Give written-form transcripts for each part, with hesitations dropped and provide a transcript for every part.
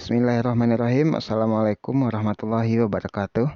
Bismillahirrahmanirrahim. Assalamualaikum warahmatullahi wabarakatuh.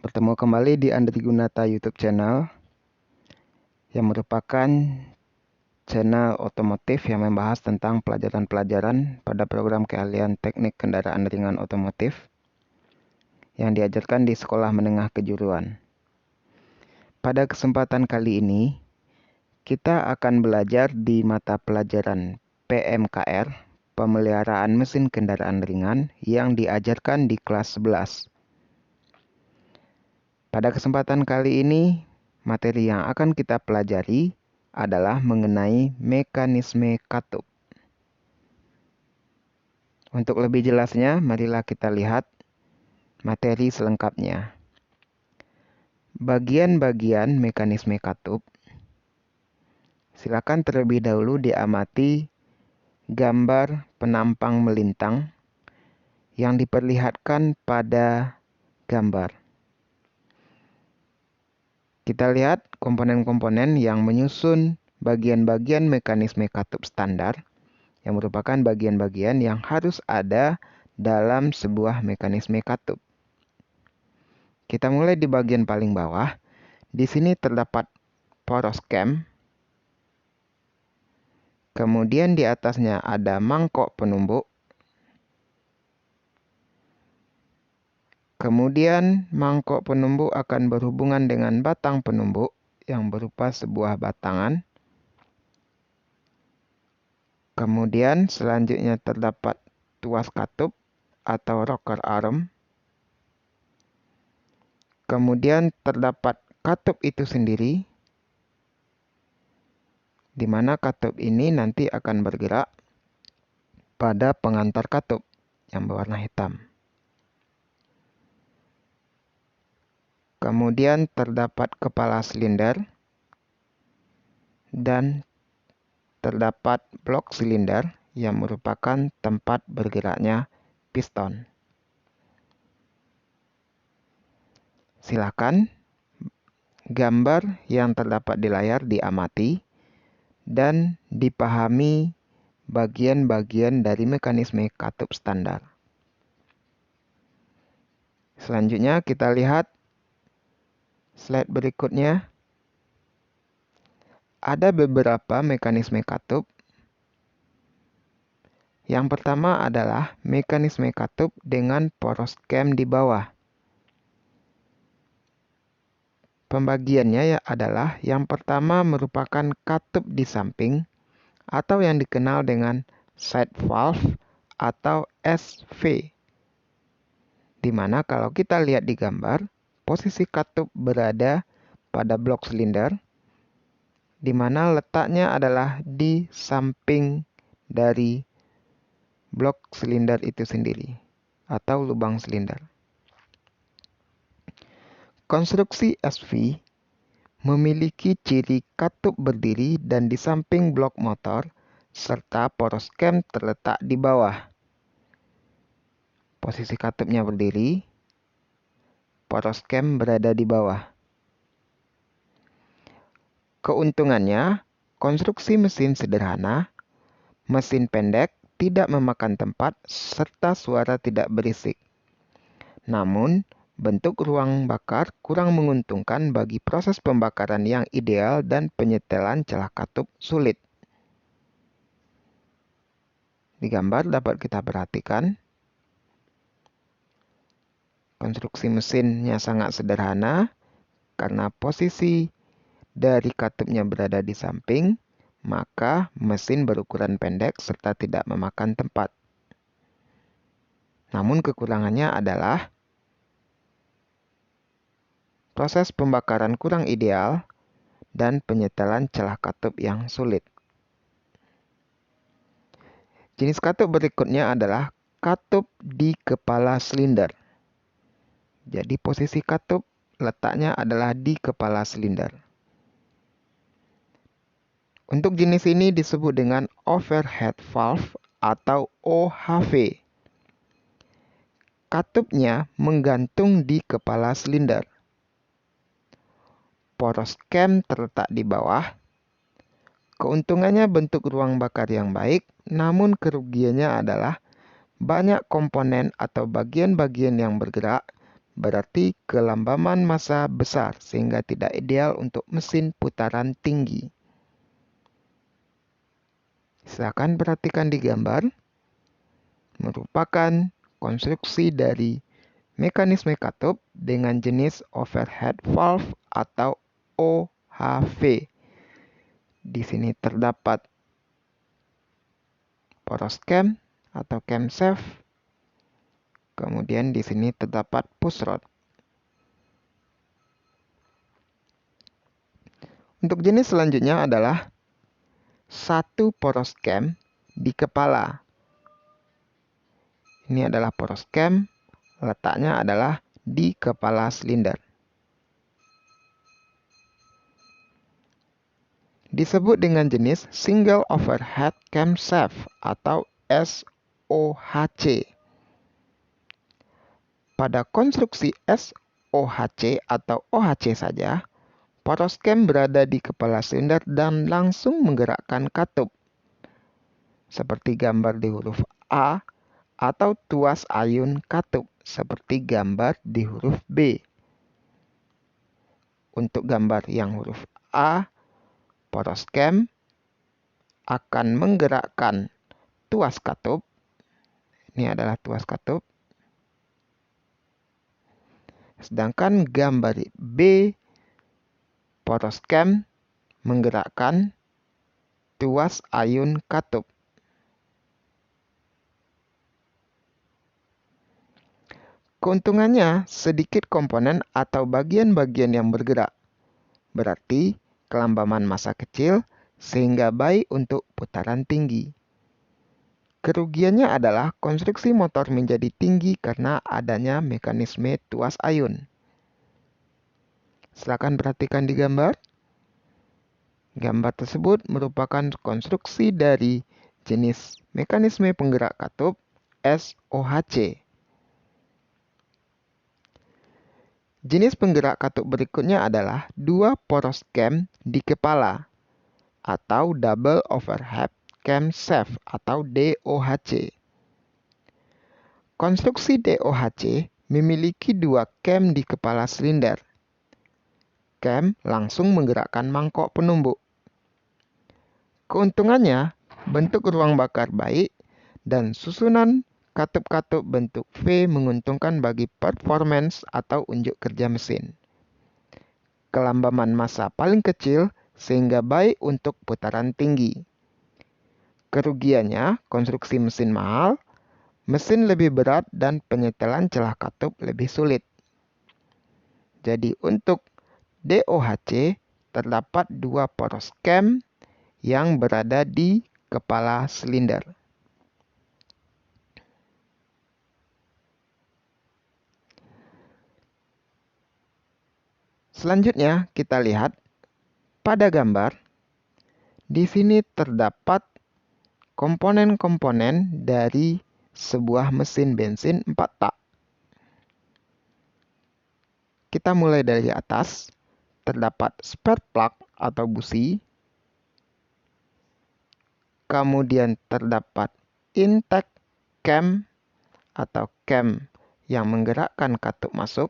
Bertemu kembali di Andri Gunata YouTube channel yang merupakan channel otomotif yang membahas tentang pelajaran-pelajaran pada program keahlian teknik kendaraan ringan otomotif yang diajarkan di sekolah menengah kejuruan. Pada kesempatan kali ini, kita akan belajar di mata pelajaran PMKR, Pemeliharaan Mesin Kendaraan Ringan, yang diajarkan di kelas 11. Pada kesempatan kali ini, materi yang akan kita pelajari adalah mengenai mekanisme katup. Untuk lebih jelasnya, marilah kita lihat materi selengkapnya. Bagian-bagian mekanisme katup. Silakan terlebih dahulu diamati gambar penampang melintang yang diperlihatkan pada gambar. Kita lihat komponen-komponen yang menyusun bagian-bagian mekanisme katup standar yang merupakan bagian-bagian yang harus ada dalam sebuah mekanisme katup. Kita mulai di bagian paling bawah. Di sini terdapat poros cam. Kemudian di atasnya ada mangkok penumbuk. Kemudian mangkok penumbuk akan berhubungan dengan batang penumbuk yang berupa sebuah batangan. Kemudian selanjutnya terdapat tuas katup atau rocker arm. Kemudian terdapat katup itu sendiri, di mana katup ini nanti akan bergerak pada pengantar katup yang berwarna hitam. Kemudian terdapat kepala silinder dan terdapat blok silinder yang merupakan tempat bergeraknya piston. Silakan gambar yang terdapat di layar diamati dan dipahami bagian-bagian dari mekanisme katup standar. Selanjutnya kita lihat slide berikutnya. Ada beberapa mekanisme katup. Yang pertama adalah mekanisme katup dengan poros cam di bawah. Pembagiannya adalah yang pertama merupakan katup di samping atau yang dikenal dengan side valve atau SV. Di mana kalau kita lihat di gambar, posisi katup berada pada blok silinder, di mana letaknya adalah di samping dari blok silinder itu sendiri atau lubang silinder. Konstruksi SV memiliki ciri katup berdiri dan di samping blok motor serta poros cam terletak di bawah. Posisi katupnya berdiri, poros cam berada di bawah. Keuntungannya, konstruksi mesin sederhana, mesin pendek, tidak memakan tempat, serta suara tidak berisik. Namun, bentuk ruang bakar kurang menguntungkan bagi proses pembakaran yang ideal dan penyetelan celah katup sulit. Di gambar dapat kita perhatikan, konstruksi mesinnya sangat sederhana karena posisi dari katupnya berada di samping, maka mesin berukuran pendek serta tidak memakan tempat. Namun kekurangannya adalah proses pembakaran kurang ideal dan penyetelan celah katup yang sulit. Jenis katup berikutnya adalah katup di kepala silinder. Jadi posisi katup letaknya adalah di kepala silinder. Untuk jenis ini disebut dengan overhead valve atau OHV. Katupnya menggantung di kepala silinder. Poros cam terletak di bawah. Keuntungannya bentuk ruang bakar yang baik, namun kerugiannya adalah banyak komponen atau bagian-bagian yang bergerak, berarti kelambaman massa besar sehingga tidak ideal untuk mesin putaran tinggi. Silakan perhatikan di gambar, merupakan konstruksi dari mekanisme katup dengan jenis overhead valve atau OHV. Di sini terdapat poros cam atau camshaft. Kemudian di sini terdapat push rod. Untuk jenis selanjutnya adalah satu poros cam di kepala. Ini adalah poros cam, letaknya adalah di kepala silinder. Disebut dengan jenis Single Overhead Camshaft atau SOHC. Pada konstruksi SOHC atau OHC saja, poros cam berada di kepala silinder dan langsung menggerakkan katup. Seperti gambar di huruf A, atau tuas ayun katup, seperti gambar di huruf B. Untuk gambar yang huruf A, poros cam akan menggerakkan tuas katup. Ini adalah tuas katup. Sedangkan gambar B, poros cam menggerakkan tuas ayun katup. Keuntungannya, sedikit komponen atau bagian-bagian yang bergerak. Berarti kelambaman massa kecil sehingga baik untuk putaran tinggi. Kerugiannya adalah konstruksi motor menjadi tinggi karena adanya mekanisme tuas ayun. Silakan perhatikan di gambar. Gambar tersebut merupakan konstruksi dari jenis mekanisme penggerak katup SOHC. Jenis penggerak katup berikutnya adalah dua poros cam di kepala atau Double Overhead Camshaft atau DOHC. Konstruksi DOHC memiliki dua cam di kepala silinder. Cam langsung menggerakkan mangkok penumbuk. Keuntungannya, bentuk ruang bakar baik dan susunan katup-katup bentuk V menguntungkan bagi performance atau unjuk kerja mesin. Kelambaman massa paling kecil sehingga baik untuk putaran tinggi. Kerugiannya, konstruksi mesin mahal, mesin lebih berat dan penyetelan celah katup lebih sulit. Jadi untuk DOHC terdapat dua poros cam yang berada di kepala silinder. Selanjutnya kita lihat pada gambar. Di sini terdapat komponen-komponen dari sebuah mesin bensin 4 tak. Kita mulai dari atas. Terdapat spark plug atau busi. Kemudian terdapat intake cam atau cam yang menggerakkan katup masuk.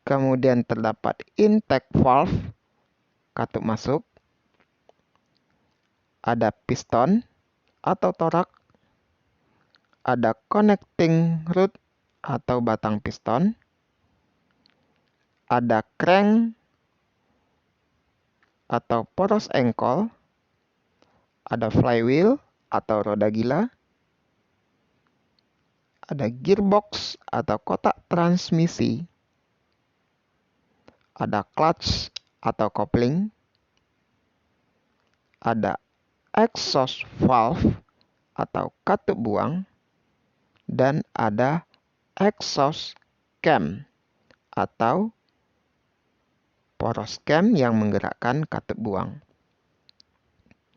Kemudian terdapat intake valve, katup masuk. Ada piston atau torak. Ada connecting rod atau batang piston. Ada crank atau poros engkol. Ada flywheel atau roda gila. Ada gearbox atau kotak transmisi. Ada clutch atau kopling. Ada exhaust valve atau katup buang. Dan ada exhaust cam atau poros cam yang menggerakkan katup buang.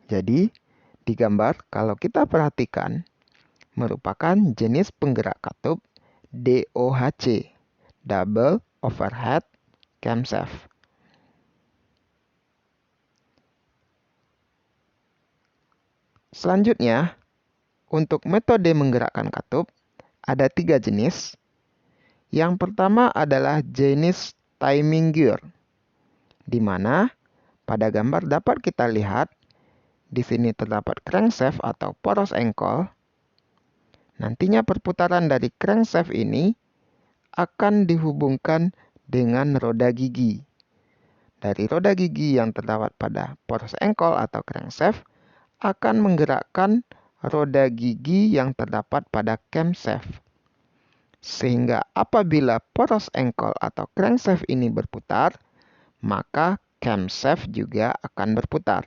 Jadi, di gambar kalau kita perhatikan merupakan jenis penggerak katup DOHC, Double Overhead Camshaft. Selanjutnya, untuk metode menggerakkan katup, ada 3 jenis. Yang pertama adalah jenis timing gear, di mana pada gambar dapat kita lihat di sini terdapat crankshaft atau poros engkol. Nantinya perputaran dari crankshaft ini akan dihubungkan dengan roda gigi. Dari roda gigi yang terdapat pada poros engkol atau crankshaft akan menggerakkan roda gigi yang terdapat pada camshaft. Sehingga apabila poros engkol atau crankshaft ini berputar, maka camshaft juga akan berputar.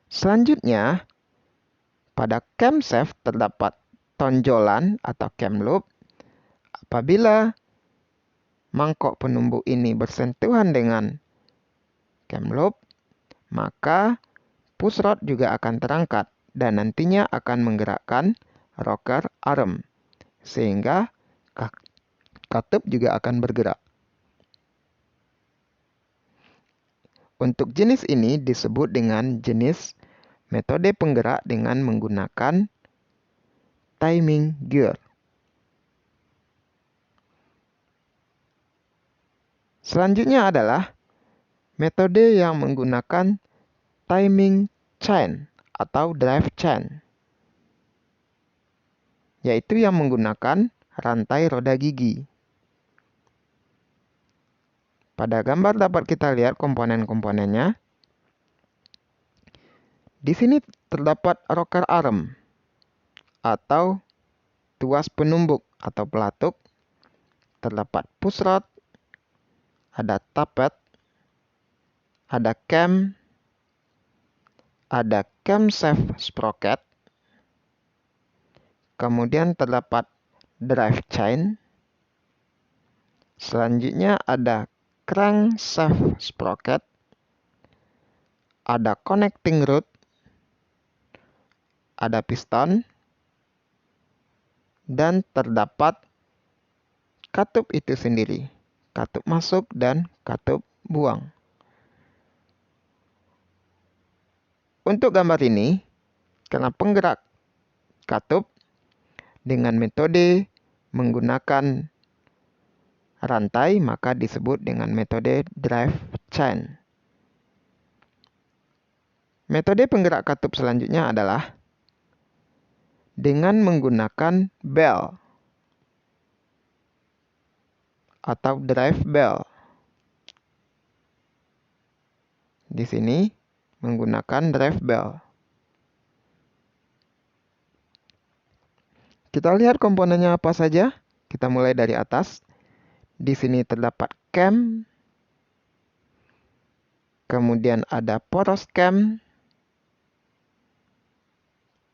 Selanjutnya, pada camshaft terdapat tonjolan atau cam loop. Apabila mangkok penumbuh ini bersentuhan dengan cam loop, maka push rod juga akan terangkat dan nantinya akan menggerakkan rocker arm, sehingga katup juga akan bergerak. Untuk jenis ini disebut dengan jenis metode penggerak dengan menggunakan timing gear. Selanjutnya adalah metode yang menggunakan timing chain atau drive chain, yaitu yang menggunakan rantai roda gigi. Pada gambar dapat kita lihat komponen-komponennya. Di sini terdapat rocker arm atau tuas penumbuk atau pelatuk. Terdapat push rod, ada tappet, ada cam, ada camshaft sprocket. Kemudian terdapat drive chain. Selanjutnya ada crankshaft sprocket, ada connecting rod, ada piston, dan terdapat katup itu sendiri, katup masuk dan katup buang. Untuk gambar ini, karena penggerak katup dengan metode menggunakan rantai, maka disebut dengan metode drive chain. Metode penggerak katup selanjutnya adalah dengan menggunakan bell atau drive bell. Di sini menggunakan drive bell. Kita lihat komponennya apa saja. Kita mulai dari atas. Di sini terdapat cam, kemudian ada poros cam,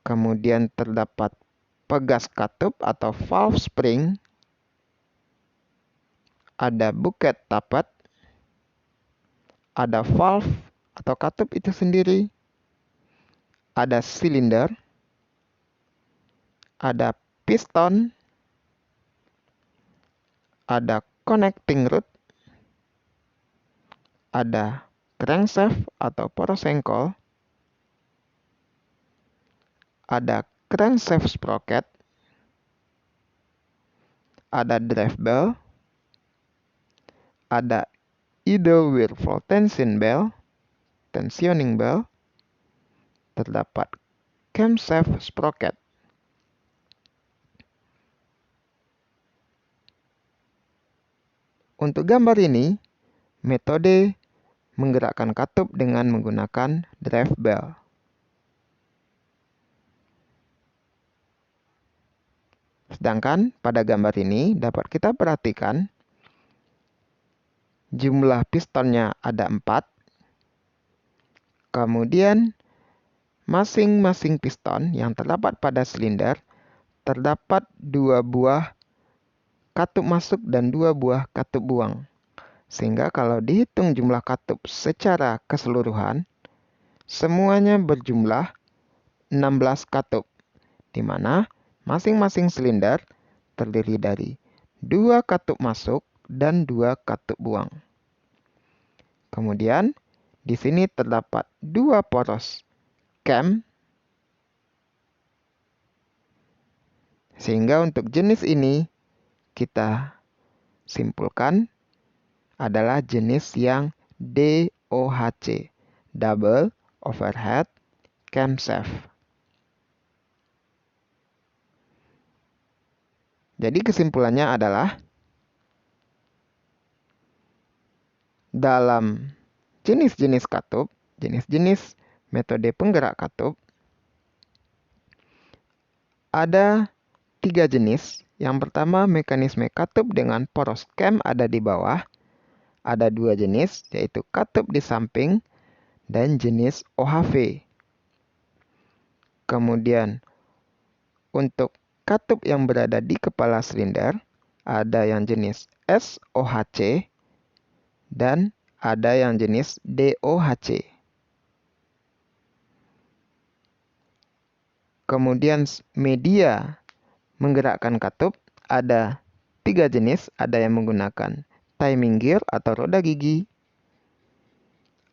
kemudian terdapat pegas katup atau valve spring, ada bucket tappet, ada valve atau katup itu sendiri, ada silinder, ada piston, ada connecting rod, ada crankshaft atau poros engkol, ada crankshaft sprocket, ada drive bell, ada idle wheel flow tension bell, tensioning bell, terdapat camshaft sprocket. Untuk gambar ini, metode menggerakkan katup dengan menggunakan drive bell. Sedangkan pada gambar ini dapat kita perhatikan jumlah pistonnya ada 4. Kemudian masing-masing piston yang terdapat pada silinder terdapat 2 buah katup masuk dan 2 buah katup buang. Sehingga kalau dihitung jumlah katup secara keseluruhan, semuanya berjumlah 16 katup, di mana masing-masing silinder terdiri dari 2 katup masuk dan 2 katup buang. Kemudian, Di sini terdapat dua poros cam, sehingga untuk jenis ini kita simpulkan adalah jenis yang DOHC, Double Overhead Camshaft. Jadi kesimpulannya adalah dalam jenis-jenis katup, jenis-jenis metode penggerak katup, ada 3 jenis. Yang pertama, mekanisme katup dengan poros cam ada di bawah. Ada 2 jenis, yaitu katup di samping dan jenis OHV. Kemudian, untuk katup yang berada di kepala silinder, ada yang jenis SOHC dan ada yang jenis DOHC. Kemudian media menggerakkan katup ada 3 jenis, ada yang menggunakan timing gear atau roda gigi,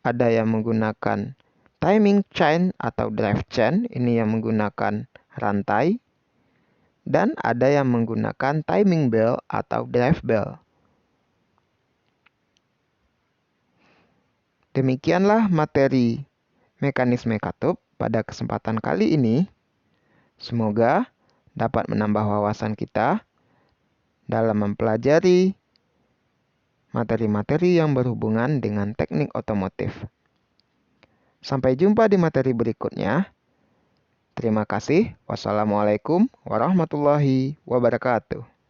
ada yang menggunakan timing chain atau drive chain, ini yang menggunakan rantai, dan ada yang menggunakan timing bell atau drive bell. Demikianlah materi mekanisme katup pada kesempatan kali ini. Semoga dapat menambah wawasan kita dalam mempelajari materi-materi yang berhubungan dengan teknik otomotif. Sampai jumpa di materi berikutnya. Terima kasih. Wassalamualaikum warahmatullahi wabarakatuh.